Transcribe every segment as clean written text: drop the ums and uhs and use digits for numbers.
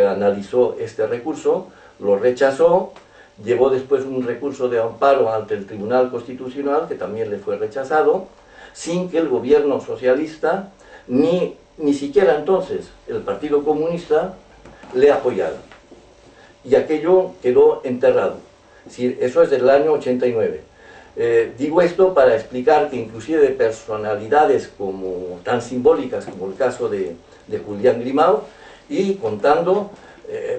analizó este recurso, lo rechazó, llevó después un recurso de amparo ante el Tribunal Constitucional, que también le fue rechazado, sin que el gobierno socialista, ni siquiera entonces el Partido Comunista, le apoyara. Y aquello quedó enterrado. Es decir, eso es del año 89. Digo esto para explicar que inclusive de personalidades tan simbólicas como el caso de Julián Grimau, y contando,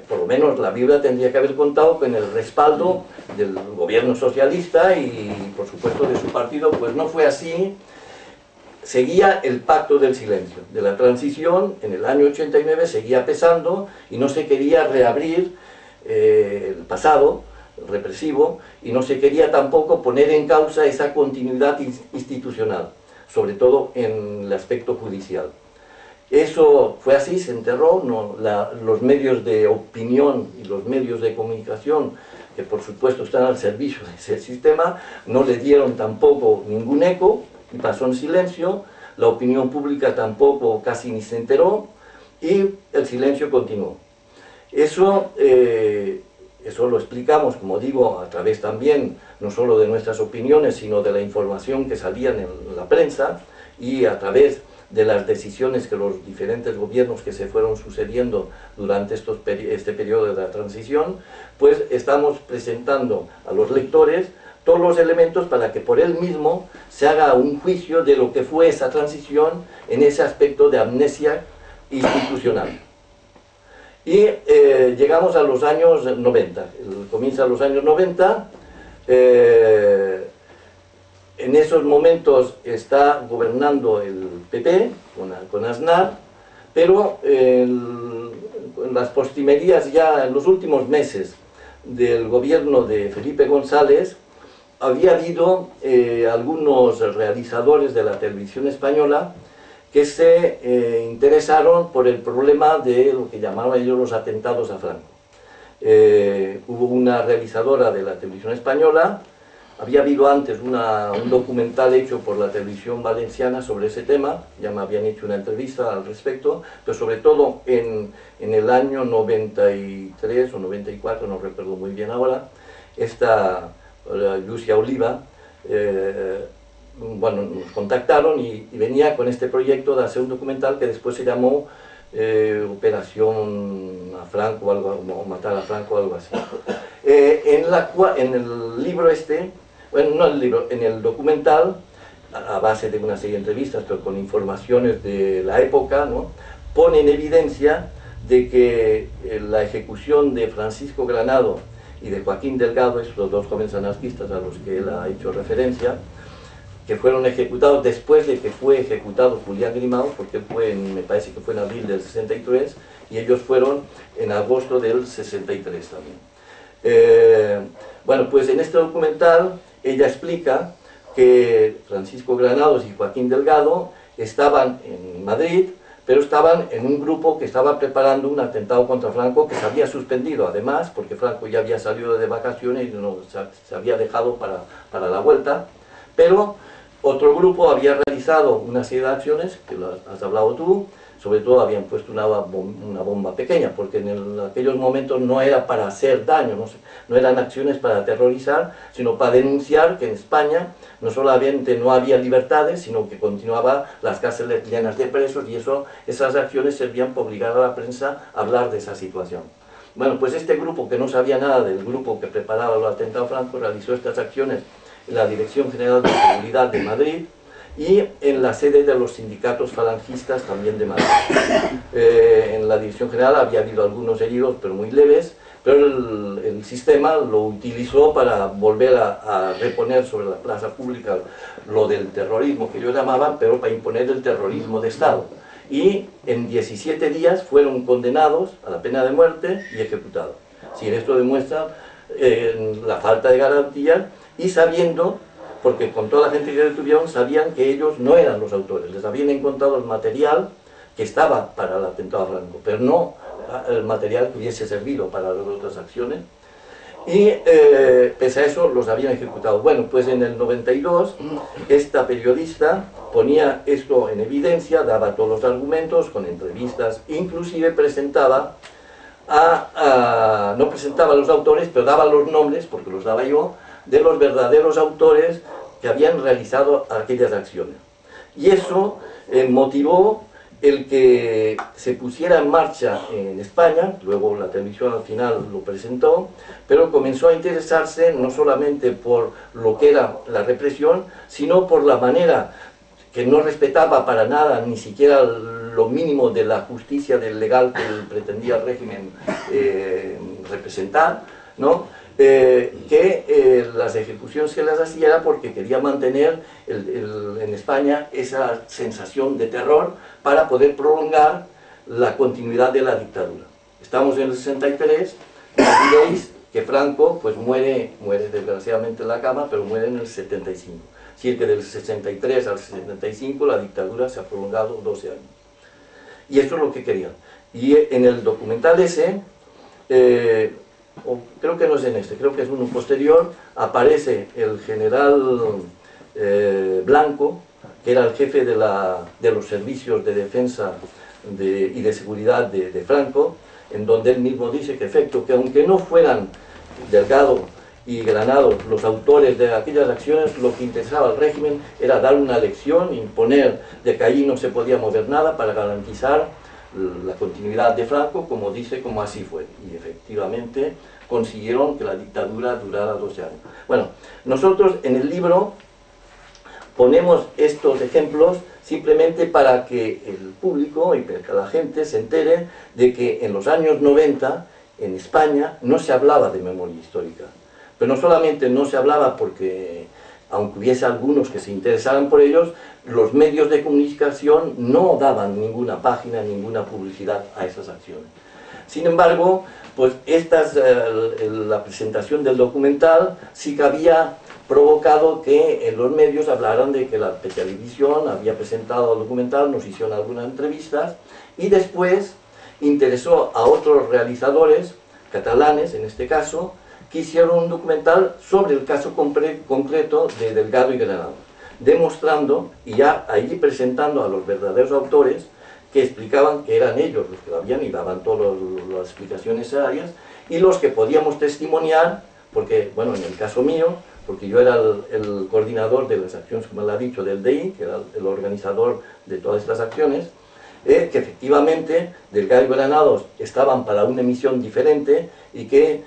por lo menos la Biblia tendría que haber contado con el respaldo del gobierno socialista y por supuesto de su partido, pues no fue así. Seguía el pacto del silencio, de la transición, en el año 89 seguía pesando y no se quería reabrir el pasado represivo y no se quería tampoco poner en causa esa continuidad institucional, sobre todo en el aspecto judicial. Eso fue así, se enterró, los medios de opinión y los medios de comunicación, que por supuesto están al servicio de ese sistema, no le dieron tampoco ningún eco y pasó en silencio, la opinión pública tampoco casi ni se enteró y el silencio continuó. Eso lo explicamos, como digo, a través también, no solo de nuestras opiniones, sino de la información que salía en la prensa y a través de las decisiones que los diferentes gobiernos que se fueron sucediendo durante este periodo de la transición, pues estamos presentando a los lectores todos los elementos para que por él mismo se haga un juicio de lo que fue esa transición en ese aspecto de amnesia institucional. Y llegamos a los años 90, comienza los años 90, en esos momentos está gobernando el PP con Aznar, pero en las postrimerías ya en los últimos meses del gobierno de Felipe González había habido algunos realizadores de la televisión española que se interesaron por el problema de lo que llamaban ellos los atentados a Franco. Hubo una realizadora de la televisión española, había habido antes un documental hecho por la televisión valenciana sobre ese tema, ya me habían hecho una entrevista al respecto, pero sobre todo en el año 93 o 94, no recuerdo muy bien ahora, esta Lucia Oliva, bueno, nos contactaron y venía con este proyecto de hacer un documental que después se llamó Operación a Franco o algo, o Matar a Franco o algo así. En el libro bueno, no el libro, en el documental, a base de una serie de entrevistas, pero con informaciones de la época, ¿no?, pone en evidencia de que la ejecución de Francisco Granado y de Joaquín Delgado, esos dos jóvenes anarquistas a los que él ha hecho referencia, que fueron ejecutados después de que fue ejecutado Julián Grimau, porque me parece que fue en abril del 63, y ellos fueron en agosto del 63 también. Bueno, pues en este documental ella explica que Francisco Granados y Joaquín Delgado estaban en Madrid, pero estaban en un grupo que estaba preparando un atentado contra Franco que se había suspendido además, porque Franco ya había salido de vacaciones y se había dejado para la vuelta, pero otro grupo había realizado una serie de acciones, que lo has hablado tú, sobre todo habían puesto una bomba pequeña, porque en aquellos momentos no era para hacer daño, no eran acciones para aterrorizar, sino para denunciar que en España no solamente no había libertades, sino que continuaban las cárceles llenas de presos, y esas acciones servían para obligar a la prensa a hablar de esa situación. Bueno, pues este grupo, que no sabía nada del grupo que preparaba el atentado a Franco, realizó estas acciones en la Dirección General de Seguridad de Madrid, y en la sede de los sindicatos falangistas también de Madrid. En la Dirección General había habido algunos heridos, pero muy leves, pero el sistema lo utilizó para volver a reponer sobre la plaza pública lo del terrorismo, que ellos llamaban, pero para imponer el terrorismo de Estado. Y en 17 días fueron condenados a la pena de muerte y ejecutados. Si esto demuestra la falta de garantía, y sabiendo, porque con toda la gente que detuvieron sabían que ellos no eran los autores, les habían encontrado el material que estaba para el atentado a Franco, pero no el material que hubiese servido para las otras acciones, y pese a eso los habían ejecutado. Bueno, pues en el 92 esta periodista ponía esto en evidencia, daba todos los argumentos con entrevistas, inclusive presentaba no presentaba a los autores, pero daba los nombres, porque los daba yo, de los verdaderos autores que habían realizado aquellas acciones. Y eso motivó el que se pusiera en marcha en España, luego la televisión al final lo presentó, pero comenzó a interesarse no solamente por lo que era la represión, sino por la manera que no respetaba para nada, ni siquiera lo mínimo de la justicia del legal que pretendía el régimen representar, ¿no? Las ejecuciones que las hacía era porque quería mantener en España esa sensación de terror para poder prolongar la continuidad de la dictadura. Estamos en el 63, y veis que Franco pues muere desgraciadamente en la cama, pero muere en el 75. Es decir, que del 63 al 75 la dictadura se ha prolongado 12 años. Y eso es lo que querían. Y en el documental ese, creo que no es en este, creo que es uno posterior, aparece el general Blanco, que era el jefe de los servicios de defensa y de seguridad de Franco, en donde él mismo dice que, efecto, que aunque no fueran Delgado y Granados los autores de aquellas acciones, lo que interesaba al régimen era dar una lección, imponer de que allí no se podía mover nada para garantizar la continuidad de Franco, como dice, como así fue. Y efectivamente consiguieron que la dictadura durara 12 años. Bueno, nosotros en el libro ponemos estos ejemplos simplemente para que el público y para que la gente se entere de que en los años 90 en España no se hablaba de memoria histórica. Pero no solamente no se hablaba porque, aunque hubiese algunos que se interesaran por ellos, los medios de comunicación no daban ninguna página, ninguna publicidad a esas acciones. Sin embargo, pues la presentación del documental sí que había provocado que en los medios hablaran de que la televisión había presentado el documental, nos hicieron algunas entrevistas, y después interesó a otros realizadores, catalanes en este caso, que hicieron un documental sobre el caso concreto de Delgado y Granados, demostrando y ya ahí presentando a los verdaderos autores que explicaban que eran ellos los que lo habían y daban todas las explicaciones necesarias, y los que podíamos testimoniar, porque, bueno, en el caso mío, porque yo era el coordinador de las acciones, como le ha dicho, del DI, que era el organizador de todas estas acciones, que efectivamente Delgado y Granados estaban para una emisión diferente y que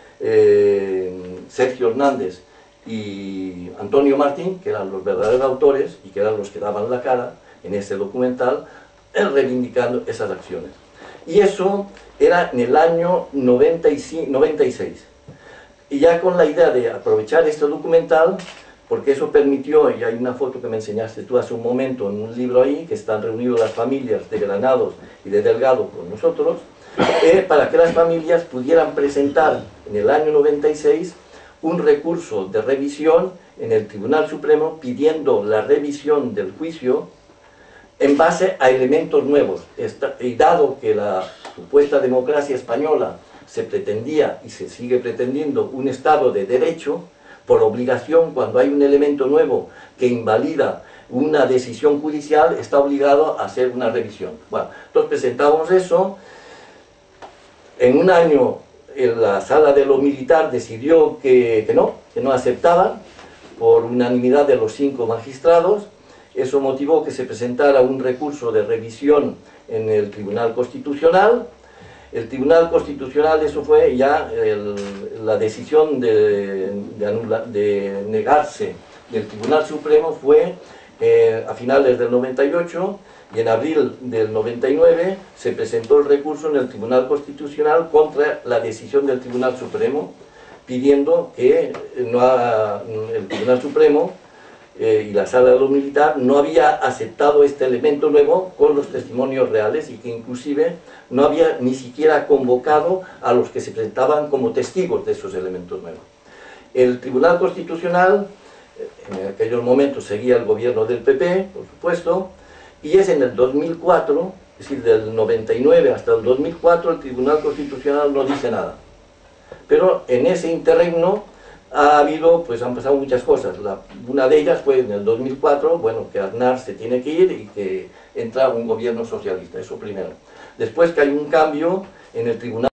Sergio Hernández y Antonio Martín, que eran los verdaderos autores y que eran los que daban la cara en ese documental, reivindicando esas acciones. Y eso era en el año 96. Y ya con la idea de aprovechar este documental, porque eso permitió, y hay una foto que me enseñaste tú hace un momento en un libro ahí, que están reunidas las familias de Granados y de Delgado con nosotros, para que las familias pudieran presentar en el año 96 un recurso de revisión en el Tribunal Supremo pidiendo la revisión del juicio en base a elementos nuevos. Y dado que la supuesta democracia española se pretendía y se sigue pretendiendo un Estado de Derecho, por obligación, cuando hay un elemento nuevo que invalida una decisión judicial, está obligado a hacer una revisión. Bueno, entonces presentamos eso. En un año la sala de lo militar decidió que no aceptaban, por unanimidad de los 5 magistrados. Eso motivó que se presentara un recurso de revisión en el Tribunal Constitucional. El Tribunal Constitucional, eso fue ya la decisión de negarse del Tribunal Supremo fue a finales del 98, y en abril del 99 se presentó el recurso en el Tribunal Constitucional contra la decisión del Tribunal Supremo, pidiendo que el Tribunal Supremo y la Sala de lo Militar no había aceptado este elemento nuevo con los testimonios reales, y que inclusive no había ni siquiera convocado a los que se presentaban como testigos de esos elementos nuevos. El Tribunal Constitucional en aquellos momentos seguía el gobierno del PP, por supuesto, y es en el 2004, es decir, del 99 hasta el 2004, el Tribunal Constitucional no dice nada. Pero en ese interregno han pasado muchas cosas. Una de ellas fue en el 2004, bueno, que Aznar se tiene que ir y que entra un gobierno socialista, eso primero. Después que hay un cambio en el Tribunal